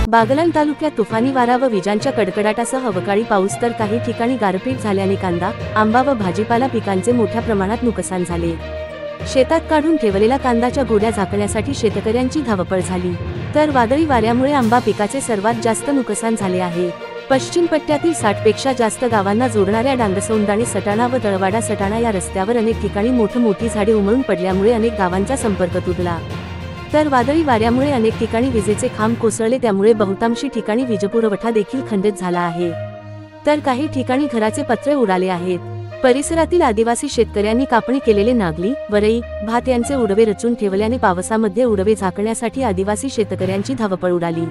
बागलाण तालुक्यात तुफानी वारा व विजांच्या कडकडाटासह अवकाळी पाऊस तर काही ठिकाणी गारपीट झाल्याने कांदा, आंबा व भाजीपाला पिकांचे मोठ्या प्रमाणात नुकसान झाले। शेतात काढून ठेवलेला कांदाच्या गोड्या झाकण्यासाठी शेतकऱ्यांची धावपळ झाली, तर वादळी वाऱ्यामुळे आंबा पिकाचे सर्वात जास्त नुकसान झाले आहे। पश्चिम पट्ट्यातील 60 पेक्षा जास्त गावांना जोडणाऱ्या डांगसौंदाणे सटाणा व तळवाडा सटाणा या रस्त्यावर अनेक ठिकाणी मोठी झाडे उमळून पडल्यामुळे अनेक गावांचा संपर्क तुटला, तर वादळी वाऱ्यामुळे अनेक ठिकाणी विजेचे खांब कोसळले, त्यामुळे बहुतांशी ठिकाणी वीजपुरवठा देखील खंडित झाला आहे, तर काही ठिकाणी घराचे पत्रे उडाले आहेत। परिसरातील आदिवासी शेतकऱ्यांनी कापणी केलेले नागली, वरई, भात यांचे उडवे रचून ठेवल्याने पावसामध्ये उडवे झाकण्यासाठी आदिवासी शेतकऱ्यांची धावपळ उडाली।